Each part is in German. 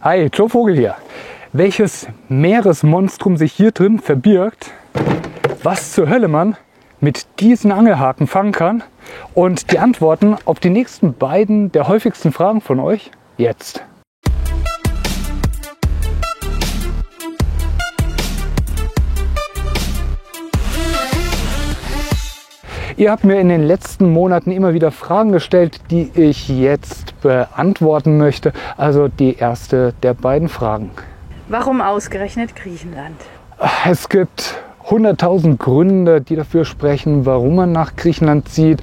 Hi, Joe Vogel hier. Welches Meeresmonstrum sich hier drin verbirgt, was zur Hölle man mit diesen Angelhaken fangen kann und die Antworten auf die nächsten beiden der häufigsten Fragen von euch jetzt. Ihr habt mir in den letzten Monaten immer wieder Fragen gestellt, die ich jetzt beantworten möchte. Also die erste der beiden Fragen. Warum ausgerechnet Griechenland? Es gibt 100.000 Gründe, die dafür sprechen, warum man nach Griechenland zieht.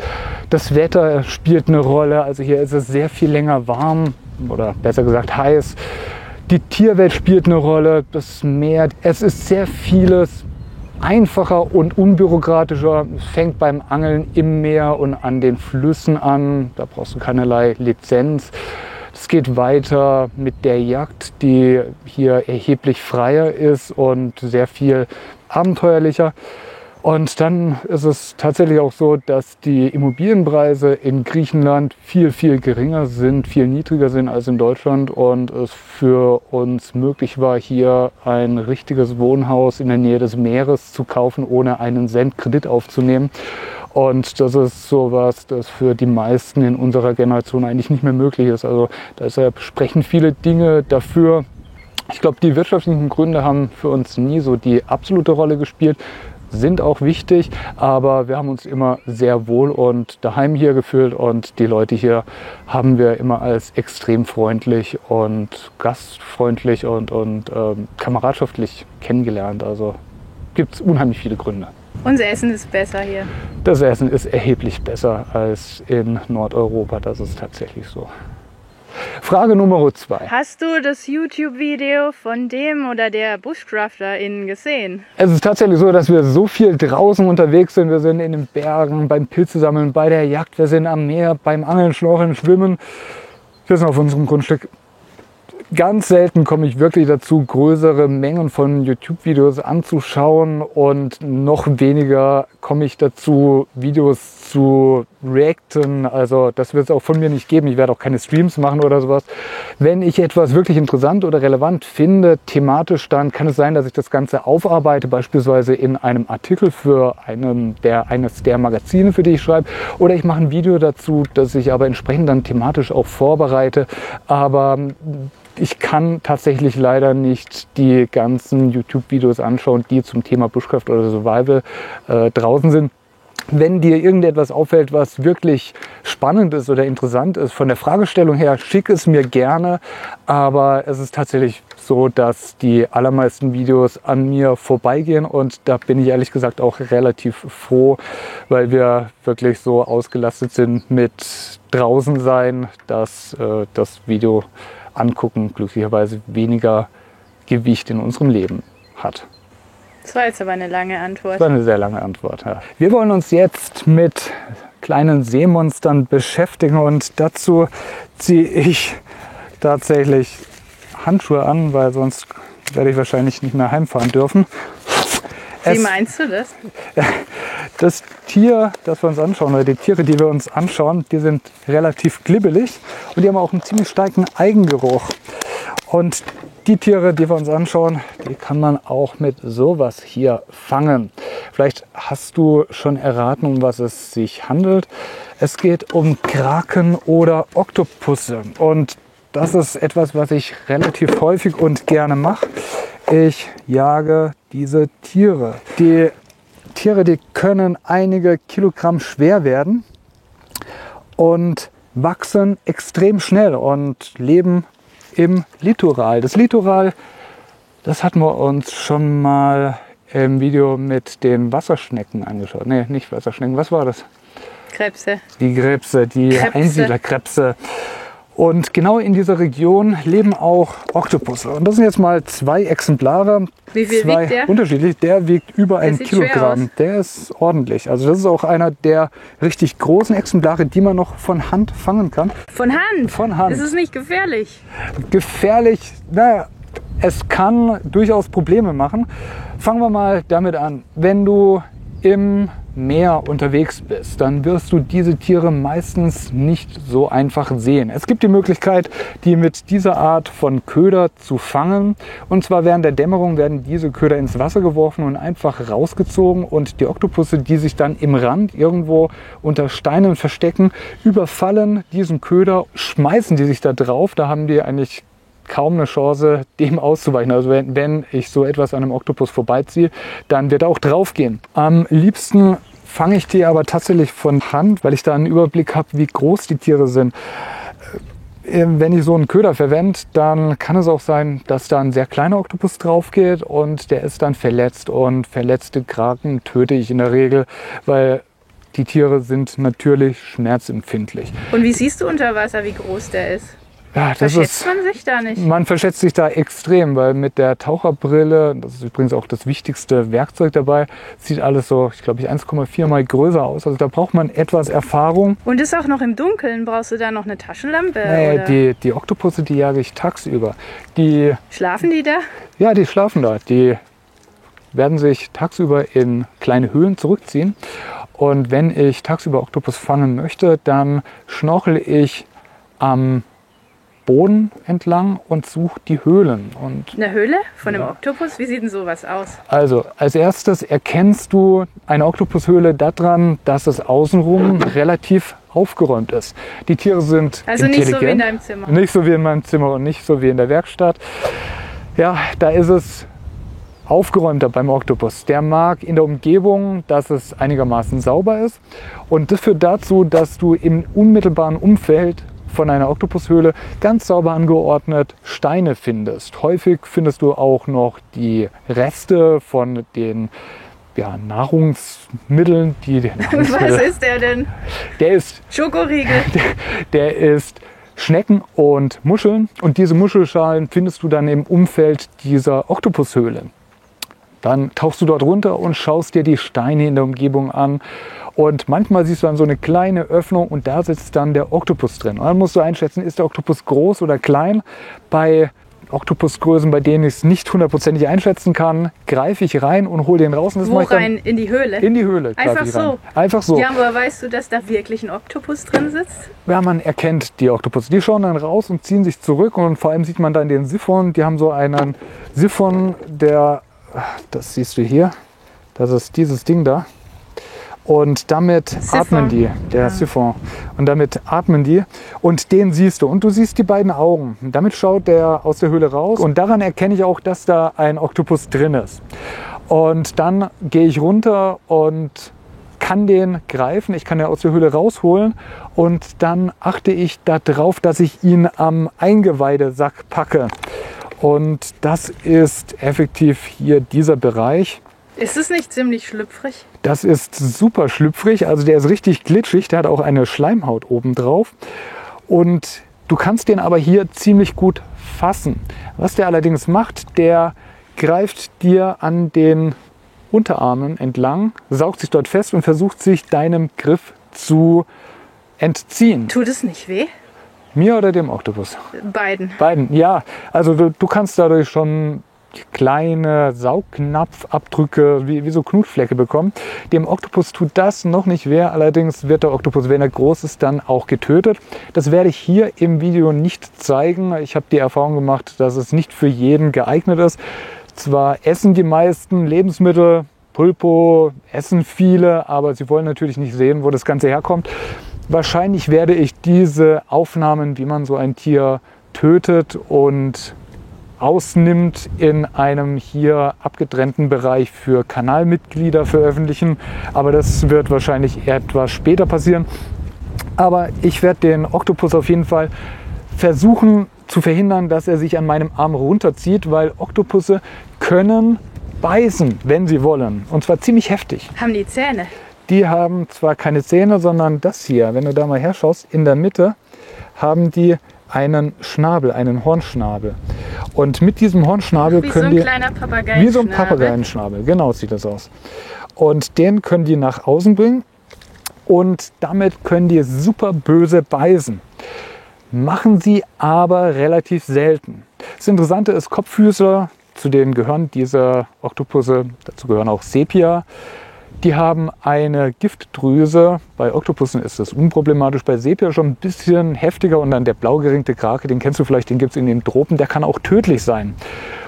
Das Wetter spielt eine Rolle. Also hier ist es sehr viel länger warm oder besser gesagt heiß. Die Tierwelt spielt eine Rolle, das Meer. Es ist sehr vieles einfacher und unbürokratischer. Es fängt beim Angeln im Meer und an den Flüssen an. Da brauchst du keinerlei Lizenz. Es geht weiter mit der Jagd, die hier erheblich freier ist und sehr viel abenteuerlicher. Und dann ist es tatsächlich auch so, dass die Immobilienpreise in Griechenland viel, viel geringer sind, viel niedriger sind als in Deutschland und es für uns möglich war, hier ein richtiges Wohnhaus in der Nähe des Meeres zu kaufen, ohne einen Cent Kredit aufzunehmen. Und das ist sowas, das für die meisten in unserer Generation eigentlich nicht mehr möglich ist. Also deshalb sprechen viele Dinge dafür. Ich glaube, die wirtschaftlichen Gründe haben für uns nie so die absolute Rolle gespielt, sind auch wichtig, aber wir haben uns immer sehr wohl und daheim hier gefühlt und die Leute hier haben wir immer als extrem freundlich und gastfreundlich und kameradschaftlich kennengelernt. Also gibt es unheimlich viele Gründe. Unser Essen ist besser hier. Das Essen ist erheblich besser als in Nordeuropa, das ist tatsächlich so. Frage Nummer 2. Hast du das YouTube-Video von dem oder der Bushcrafterin gesehen? Es ist tatsächlich so, dass wir so viel draußen unterwegs sind. Wir sind in den Bergen, beim Pilzesammeln, bei der Jagd, wir sind am Meer, beim Angeln, Schnorcheln, Schwimmen. Wir sind auf unserem Grundstück. Ganz selten komme ich wirklich dazu, größere Mengen von YouTube-Videos anzuschauen und noch weniger komme ich dazu, Videos zu reacten. Also das wird es auch von mir nicht geben. Ich werde auch keine Streams machen oder sowas. Wenn ich etwas wirklich interessant oder relevant finde, thematisch, dann kann es sein, dass ich das Ganze aufarbeite, beispielsweise in einem Artikel für eines der Magazine, für die ich schreibe. Oder ich mache ein Video dazu, das ich aber entsprechend dann thematisch auch vorbereite. Aber ich kann tatsächlich leider nicht die ganzen YouTube-Videos anschauen, die zum Thema Bushcraft oder Survival draußen sind. Wenn dir irgendetwas auffällt, was wirklich spannend ist oder interessant ist, von der Fragestellung her, schick es mir gerne. Aber es ist tatsächlich so, dass die allermeisten Videos an mir vorbeigehen und da bin ich ehrlich gesagt auch relativ froh, weil wir wirklich so ausgelastet sind mit draußen sein, dass das Video angucken glücklicherweise weniger Gewicht in unserem Leben hat. Das war jetzt aber eine lange Antwort. Das war eine sehr lange Antwort, ja. Wir wollen uns jetzt mit kleinen Seemonstern beschäftigen und dazu ziehe ich tatsächlich Handschuhe an, weil sonst werde ich wahrscheinlich nicht mehr heimfahren dürfen. Wie meinst du das? Das Tier, das wir uns anschauen, oder die Tiere, die wir uns anschauen, die sind relativ glibbelig und die haben auch einen ziemlich starken Eigengeruch. Und die Tiere, die wir uns anschauen, die kann man auch mit sowas hier fangen. Vielleicht hast du schon erraten, um was es sich handelt. Es geht um Kraken oder Oktopusse. Und das ist etwas, was ich relativ häufig und gerne mache. Ich jage diese Tiere. Die Tiere, die können einige Kilogramm schwer werden und wachsen extrem schnell und leben im Litoral. Das Litoral, das hatten wir uns schon mal im Video mit den Wasserschnecken angeschaut. Nee, nicht Wasserschnecken, was war das? Krebse. Die Krebse, die Einsiedlerkrebse. Und genau in dieser Region leben auch Oktopusse. Und das sind jetzt mal 2 Exemplare. Wie viel wiegt der? Unterschiedlich. Der wiegt über 1 Kilogramm. Der ist ordentlich. Also das ist auch einer der richtig großen Exemplare, die man noch von Hand fangen kann. Von Hand? Von Hand. Ist es nicht gefährlich? Gefährlich? Naja, es kann durchaus Probleme machen. Fangen wir mal damit an. Wenn du im Meer unterwegs bist, dann wirst du diese Tiere meistens nicht so einfach sehen. Es gibt die Möglichkeit, die mit dieser Art von Köder zu fangen. Und zwar während der Dämmerung werden diese Köder ins Wasser geworfen und einfach rausgezogen. Und die Oktopusse, die sich dann im Rand irgendwo unter Steinen verstecken, überfallen diesen Köder, schmeißen die sich da drauf. Da haben die eigentlich kaum eine Chance, dem auszuweichen. Also wenn ich so etwas an einem Oktopus vorbeiziehe, dann wird er auch draufgehen. Am liebsten fange ich die aber tatsächlich von Hand, weil ich da einen Überblick habe, wie groß die Tiere sind. Wenn ich so einen Köder verwende, dann kann es auch sein, dass da ein sehr kleiner Oktopus drauf geht und der ist dann verletzt. Und verletzte Kraken töte ich in der Regel, weil die Tiere sind natürlich schmerzempfindlich. Und wie siehst du unter Wasser, wie groß der ist? Ja, Verschätzt man sich da nicht? Man verschätzt sich da extrem, weil mit der Taucherbrille, das ist übrigens auch das wichtigste Werkzeug dabei, sieht alles so, ich glaube, 1,4 mal größer aus. Also da braucht man etwas Erfahrung. Und ist auch noch im Dunkeln, brauchst du da noch eine Taschenlampe? Oder? Die Oktopusse, die jage ich tagsüber. Schlafen die da? Ja, die schlafen da. Die werden sich tagsüber in kleine Höhlen zurückziehen. Und wenn ich tagsüber Oktopus fangen möchte, dann schnorchel ich am Boden entlang und suche die Höhlen. Und eine Höhle von einem Oktopus? Wie sieht denn sowas aus? Also als erstes erkennst du eine Oktopushöhle daran, dass es außenrum relativ aufgeräumt ist. Die Tiere sind also intelligent. Nicht so wie in deinem Zimmer? Nicht so wie in meinem Zimmer und nicht so wie in der Werkstatt. Ja, da ist es aufgeräumter beim Oktopus. Der mag in der Umgebung, dass es einigermaßen sauber ist. Und das führt dazu, dass du im unmittelbaren Umfeld von einer Oktopushöhle ganz sauber angeordnet Steine findest. Häufig findest du auch noch die Reste von den Nahrungsmitteln. Was ist der denn? Der ist Schokoriegel. Der ist Schnecken und Muscheln. Und diese Muschelschalen findest du dann im Umfeld dieser Oktopushöhle. Dann tauchst du dort runter und schaust dir die Steine in der Umgebung an. Und manchmal siehst du dann so eine kleine Öffnung und da sitzt dann der Oktopus drin. Und dann musst du einschätzen, ist der Oktopus groß oder klein. Bei Oktopusgrößen, bei denen ich es nicht hundertprozentig einschätzen kann, greife ich rein und hole den raus. Und das Wo rein? In die Höhle? In die Höhle. Einfach so? Rein. Einfach so. Ja, aber weißt du, dass da wirklich ein Oktopus drin sitzt? Ja, man erkennt die Oktopusse. Die schauen dann raus und ziehen sich zurück. Und vor allem sieht man dann den Siphon. Die haben so einen Siphon, das siehst du hier, das ist dieses Ding da. Und damit atmen die, der Siphon. Und damit atmen die und den siehst du. Und du siehst die beiden Augen. Und damit schaut der aus der Höhle raus. Und daran erkenne ich auch, dass da ein Oktopus drin ist. Und dann gehe ich runter und kann den greifen. Ich kann den aus der Höhle rausholen. Und dann achte ich darauf, dass ich ihn am Eingeweidesack packe. Und das ist effektiv hier dieser Bereich. Ist es nicht ziemlich schlüpfrig? Das ist super schlüpfrig, also der ist richtig glitschig, der hat auch eine Schleimhaut oben drauf. Und du kannst den aber hier ziemlich gut fassen. Was der allerdings macht, der greift dir an den Unterarmen entlang, saugt sich dort fest und versucht sich deinem Griff zu entziehen. Tut es nicht weh? Mir oder dem Oktopus? Beiden. Beiden, ja. Also du kannst dadurch schon kleine Saugnapfabdrücke, wie so Knutflecke bekommen. Dem Oktopus tut das noch nicht weh, allerdings wird der Oktopus, wenn er groß ist, dann auch getötet. Das werde ich hier im Video nicht zeigen. Ich habe die Erfahrung gemacht, dass es nicht für jeden geeignet ist. Zwar essen die meisten Lebensmittel, Pulpo essen viele, aber sie wollen natürlich nicht sehen, wo das Ganze herkommt. Wahrscheinlich werde ich diese Aufnahmen, wie man so ein Tier tötet und ausnimmt, in einem hier abgetrennten Bereich für Kanalmitglieder veröffentlichen. Aber das wird wahrscheinlich etwas später passieren. Aber ich werde den Oktopus auf jeden Fall versuchen zu verhindern, dass er sich an meinem Arm runterzieht, weil Oktopusse können beißen, wenn sie wollen. Und zwar ziemlich heftig. Haben die Zähne? Die haben zwar keine Zähne, sondern das hier. Wenn du da mal herschaust, in der Mitte haben die einen Schnabel, einen Hornschnabel. Und mit diesem Hornschnabel können die... Wie so ein kleiner Papageienschnabel. Wie so ein Papageienschnabel, genau sieht das aus. Und den können die nach außen bringen und damit können die super böse beißen. Machen sie aber relativ selten. Das Interessante ist, Kopffüßer, zu denen gehören diese Oktopusse, dazu gehören auch Sepia, Die haben eine Giftdrüse. Bei Oktopussen ist das unproblematisch, bei Sepia schon ein bisschen heftiger. Und dann der blau geringte Krake, den kennst du vielleicht, den gibt es in den Tropen, der kann auch tödlich sein.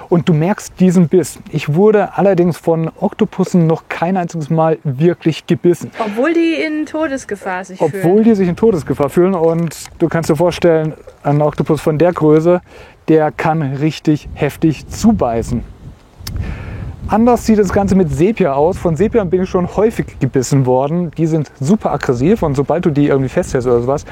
Und du merkst diesen Biss. Ich wurde allerdings von Oktopussen noch kein einziges Mal wirklich gebissen. Obwohl die in Todesgefahr sich fühlen. Obwohl die sich in Todesgefahr fühlen. Und du kannst dir vorstellen, ein Oktopus von der Größe, der kann richtig heftig zubeißen. Anders sieht das Ganze mit Sepia aus. Von Sepia bin ich schon häufig gebissen worden. Die sind super aggressiv und sobald du die irgendwie festhältst oder sowas,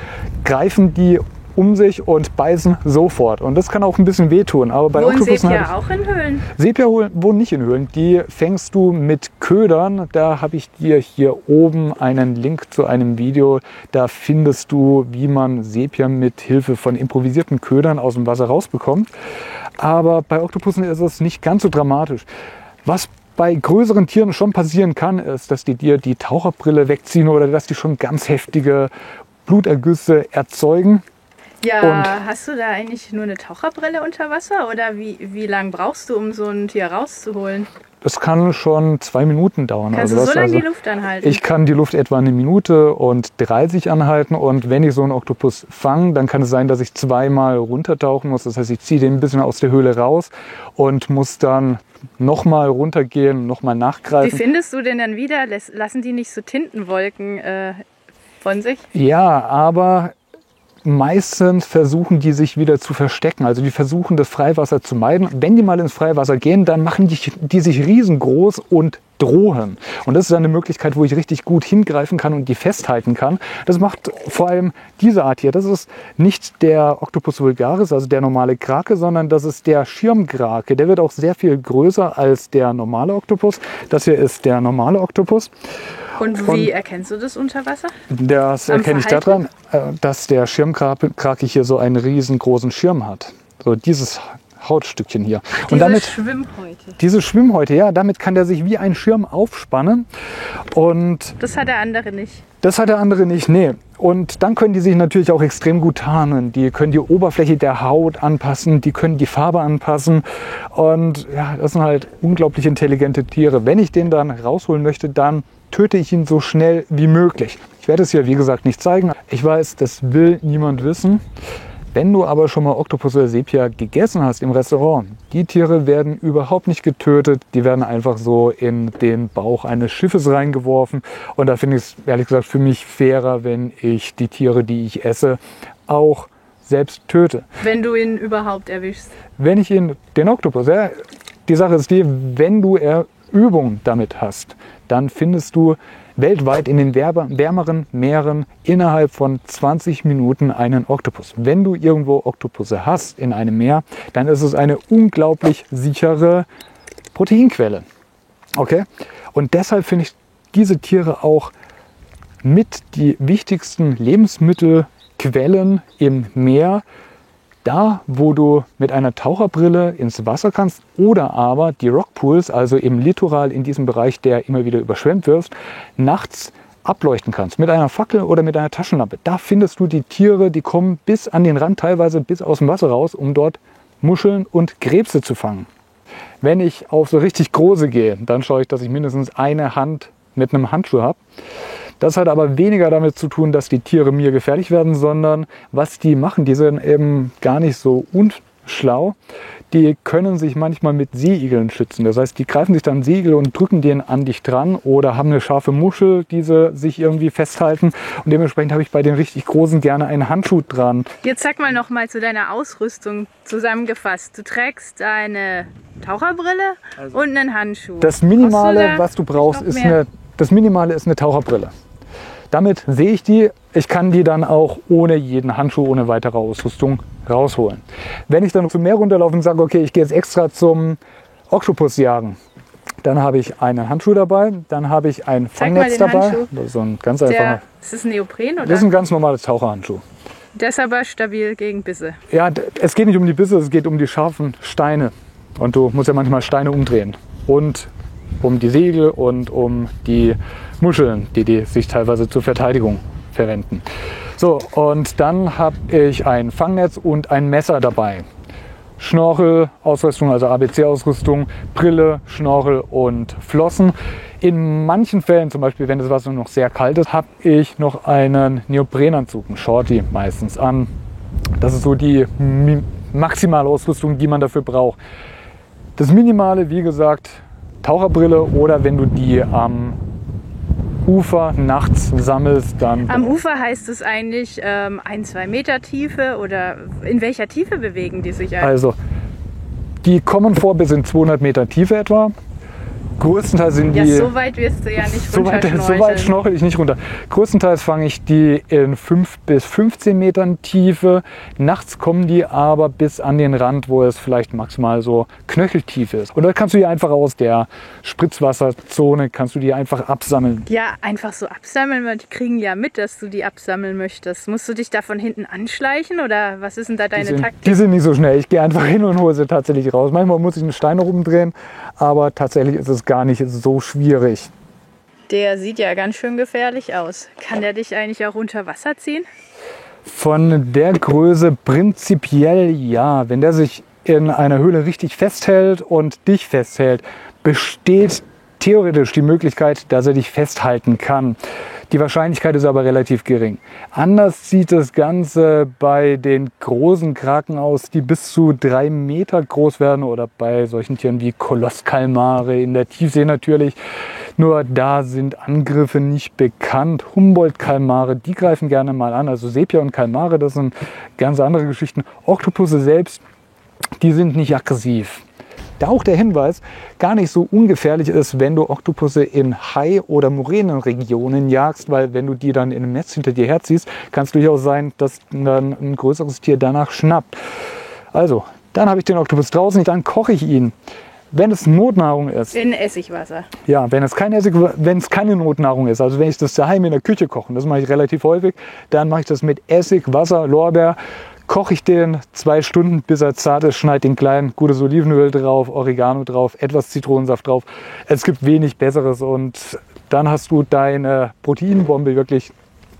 greifen die um sich und beißen sofort. Und das kann auch ein bisschen wehtun. Aber bei Wohnen Oktopussen Sepia auch in Höhlen? Sepia wohnen nicht in Höhlen. Die fängst du mit Ködern. Da habe ich dir hier oben einen Link zu einem Video. Da findest du, wie man Sepia mit Hilfe von improvisierten Ködern aus dem Wasser rausbekommt. Aber bei Oktopussen ist es nicht ganz so dramatisch. Was bei größeren Tieren schon passieren kann, ist, dass die dir die Taucherbrille wegziehen oder dass die schon ganz heftige Blutergüsse erzeugen. Ja, Und hast du da eigentlich nur eine Taucherbrille unter Wasser oder wie lang brauchst du, um so ein Tier rauszuholen? das kann schon 2 Minuten dauern. Kannst du so lange die Luft anhalten? Ich kann die Luft etwa 1 Minute und 30 anhalten und wenn ich so einen Oktopus fange, dann kann es sein, dass ich 2-mal runtertauchen muss. Das heißt, ich ziehe den ein bisschen aus der Höhle raus und muss dann nochmal runtergehen, nochmal nachgreifen. Wie findest du denn dann wieder? Lassen die nicht so Tintenwolken von sich? Ja, aber meistens versuchen die sich wieder zu verstecken. Also die versuchen das Freiwasser zu meiden. Wenn die mal ins Freiwasser gehen, dann machen die sich riesengroß und drohen. Und das ist eine Möglichkeit, wo ich richtig gut hingreifen kann und die festhalten kann. Das macht vor allem diese Art hier. Das ist nicht der Octopus vulgaris, also der normale Krake, sondern das ist der Schirmkrake. Der wird auch sehr viel größer als der normale Oktopus. Das hier ist der normale Oktopus. Und wie erkennst du das unter Wasser? Das erkenne ich daran, dass der Schirmkrake hier so einen riesengroßen Schirm hat. So dieses Hautstückchen hier. Und damit Schwimmhäute. Diese Schwimmhäute, ja, damit kann der sich wie ein Schirm aufspannen. Und das hat der andere nicht. Das hat der andere nicht, nee. Und dann können die sich natürlich auch extrem gut tarnen. Die können die Oberfläche der Haut anpassen, die können die Farbe anpassen. Und ja, das sind halt unglaublich intelligente Tiere. Wenn ich den dann rausholen möchte, dann töte ich ihn so schnell wie möglich. Ich werde es hier, wie gesagt, nicht zeigen. Ich weiß, das will niemand wissen. Wenn du aber schon mal Oktopus oder Sepia gegessen hast im Restaurant, die Tiere werden überhaupt nicht getötet. Die werden einfach so in den Bauch eines Schiffes reingeworfen. Und da finde ich es, ehrlich gesagt, für mich fairer, wenn ich die Tiere, die ich esse, auch selbst töte. Wenn du ihn überhaupt erwischst. Wenn ich den Oktopus, ja, die Sache ist die, wenn du Übung damit hast, dann findest du weltweit in den wärmeren Meeren innerhalb von 20 Minuten einen Oktopus. Wenn du irgendwo Oktopusse hast in einem Meer, dann ist es eine unglaublich sichere Proteinquelle. Okay? Und deshalb finde ich diese Tiere auch mit die wichtigsten Lebensmittelquellen im Meer. Da, wo du mit einer Taucherbrille ins Wasser kannst oder aber die Rockpools, also im Litoral in diesem Bereich, der immer wieder überschwemmt wird, nachts ableuchten kannst. Mit einer Fackel oder mit einer Taschenlampe. Da findest du die Tiere, die kommen bis an den Rand, teilweise bis aus dem Wasser raus, um dort Muscheln und Krebse zu fangen. Wenn ich auf so richtig große gehe, dann schaue ich, dass ich mindestens eine Hand mit einem Handschuh habe. Das hat aber weniger damit zu tun, dass die Tiere mir gefährlich werden, sondern was die machen, die sind eben gar nicht so unschlau. Die können sich manchmal mit Seeigeln schützen. Das heißt, die greifen sich dann Seeigel und drücken den an dich dran oder haben eine scharfe Muschel, die sie sich irgendwie festhalten. Und dementsprechend habe ich bei den richtig Großen gerne einen Handschuh dran. Jetzt sag mal noch mal zu deiner Ausrüstung zusammengefasst. Du trägst eine Taucherbrille und einen Handschuh. Das Minimale, was du brauchst, ist eine Taucherbrille. Damit sehe ich die. Ich kann die dann auch ohne jeden Handschuh, ohne weitere Ausrüstung rausholen. Wenn ich dann zum Meer runterlaufe und sage, okay, ich gehe jetzt extra zum Oktopus jagen, dann habe ich einen Handschuh dabei, dann habe ich ein Fangnetz dabei. Handschuh. Das ist so ein ganz einfacher. Ist das ein Neopren oder? Das ist ein ganz normales Taucherhandschuh. Der ist aber stabil gegen Bisse. Ja, es geht nicht um die Bisse, es geht um die scharfen Steine. Und du musst ja manchmal Steine umdrehen. Und um die Segel und um die Muscheln, die sich teilweise zur Verteidigung verwenden. So, und dann habe ich ein Fangnetz und ein Messer dabei. Schnorchel, Ausrüstung, also ABC-Ausrüstung, Brille, Schnorchel und Flossen. In manchen Fällen, zum Beispiel wenn das Wasser noch sehr kalt ist, habe ich noch einen Neoprenanzug, einen Shorty meistens an. Das ist so die maximale Ausrüstung, die man dafür braucht. Das Minimale, wie gesagt, Taucherbrille oder wenn du die am Ufer nachts sammelst, dann... Am Ufer heißt es eigentlich 1-2 Meter Tiefe oder in welcher Tiefe bewegen die sich eigentlich? Also, die kommen vor bis in 200 Meter Tiefe etwa. Größtenteils sind die... Ja, so weit wirst du ja nicht runterschnorcheln. So weit schnorchel ich nicht runter. Größtenteils fange ich die in 5 bis 15 Metern Tiefe. Nachts kommen die aber bis an den Rand, wo es vielleicht maximal so knöcheltief ist. Und da kannst du die einfach aus der Spritzwasserzone, kannst du die einfach absammeln. Ja, einfach so absammeln, weil die kriegen ja mit, dass du die absammeln möchtest. Musst du dich da von hinten anschleichen oder was ist denn da deine Taktik? Die sind nicht so schnell. Ich gehe einfach hin und hole sie tatsächlich raus. Manchmal muss ich einen Stein rumdrehen, aber tatsächlich ist es gar nicht so schwierig. Der sieht ja ganz schön gefährlich aus. Kann der dich eigentlich auch unter Wasser ziehen? Von der Größe prinzipiell ja. Wenn der sich in einer Höhle richtig festhält und dich festhält, besteht theoretisch die Möglichkeit, dass er dich festhalten kann. Die Wahrscheinlichkeit ist aber relativ gering. Anders sieht das Ganze bei den großen Kraken aus, die bis zu 3 Meter groß werden oder bei solchen Tieren wie Kolosskalmare in der Tiefsee natürlich. Nur da sind Angriffe nicht bekannt. Humboldt-Kalmare, die greifen gerne mal an. Also Sepia und Kalmare, das sind ganz andere Geschichten. Oktopusse selbst, die sind nicht aggressiv. Da auch der Hinweis, gar nicht so ungefährlich ist, wenn du Oktopusse in Hai- oder Moränenregionen jagst, weil wenn du die dann in einem Netz hinter dir herziehst, kann es durchaus sein, dass dann ein größeres Tier danach schnappt. Also, dann habe ich den Oktopus draußen, dann koche ich ihn. Wenn es Notnahrung ist. In Essigwasser. Ja, wenn es keine Notnahrung ist, also wenn ich das daheim in der Küche koche, das mache ich relativ häufig, dann mache ich das mit Essig, Wasser, Lorbeer. Koche ich den 2 Stunden, bis er zart ist, schneide den klein, gutes Olivenöl drauf, Oregano drauf, etwas Zitronensaft drauf. Es gibt wenig Besseres und dann hast du deine Proteinbombe wirklich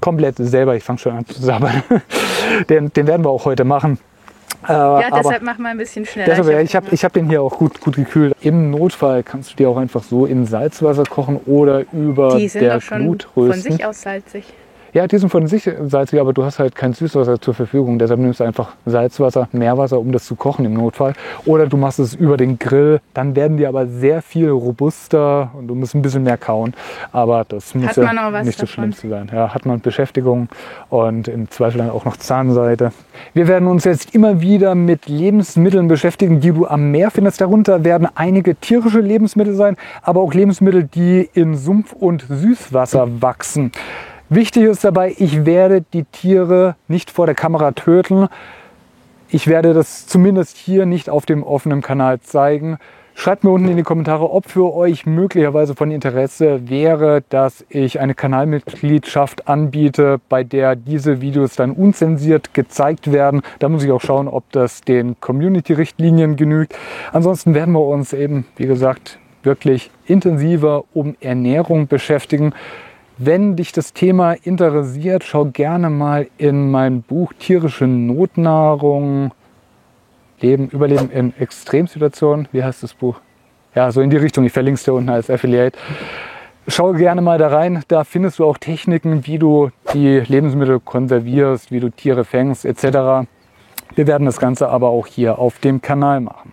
komplett selber. Ich fange schon an zu sabbern. Den werden wir auch heute machen. Ja, deshalb machen wir ein bisschen schneller. Deshalb, ich hab den hier auch gut gekühlt. Im Notfall kannst du die auch einfach so in Salzwasser kochen oder über der Glut rösten. Die sind doch schon von sich aus salzig. Ja, die sind von sich salzig, aber du hast halt kein Süßwasser zur Verfügung. Deshalb nimmst du einfach Salzwasser, Meerwasser, um das zu kochen im Notfall. Oder du machst es über den Grill. Dann werden die aber sehr viel robuster und du musst ein bisschen mehr kauen. Aber das muss ja nicht das Schlimmste sein. Ja, hat man Beschäftigung und im Zweifel dann auch noch Zahnseide. Wir werden uns jetzt immer wieder mit Lebensmitteln beschäftigen, die du am Meer findest. Darunter werden einige tierische Lebensmittel sein, aber auch Lebensmittel, die in Sumpf- und Süßwasser wachsen. Wichtig ist dabei, ich werde die Tiere nicht vor der Kamera töten. Ich werde das zumindest hier nicht auf dem offenen Kanal zeigen. Schreibt mir unten in die Kommentare, ob für euch möglicherweise von Interesse wäre, dass ich eine Kanalmitgliedschaft anbiete, bei der diese Videos dann unzensiert gezeigt werden. Da muss ich auch schauen, ob das den Community-Richtlinien genügt. Ansonsten werden wir uns eben, wie gesagt, wirklich intensiver um Ernährung beschäftigen. Wenn dich das Thema interessiert, schau gerne mal in mein Buch Tierische Notnahrung, Überleben in Extremsituationen. Wie heißt das Buch? Ja, so in die Richtung. Ich verlinke es dir unten als Affiliate. Schau gerne mal da rein. Da findest du auch Techniken, wie du die Lebensmittel konservierst, wie du Tiere fängst etc. Wir werden das Ganze aber auch hier auf dem Kanal machen.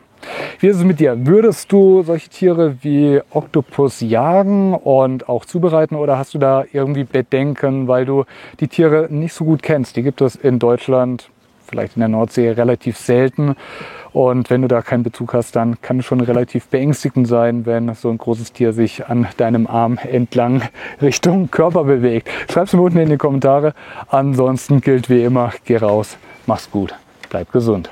Wie ist es mit dir? Würdest du solche Tiere wie Oktopus jagen und auch zubereiten oder hast du da irgendwie Bedenken, weil du die Tiere nicht so gut kennst? Die gibt es in Deutschland, vielleicht in der Nordsee, relativ selten. Und wenn du da keinen Bezug hast, dann kann es schon relativ beängstigend sein, wenn so ein großes Tier sich an deinem Arm entlang Richtung Körper bewegt. Schreib es mir unten in die Kommentare. Ansonsten gilt wie immer, geh raus, mach's gut, bleib gesund.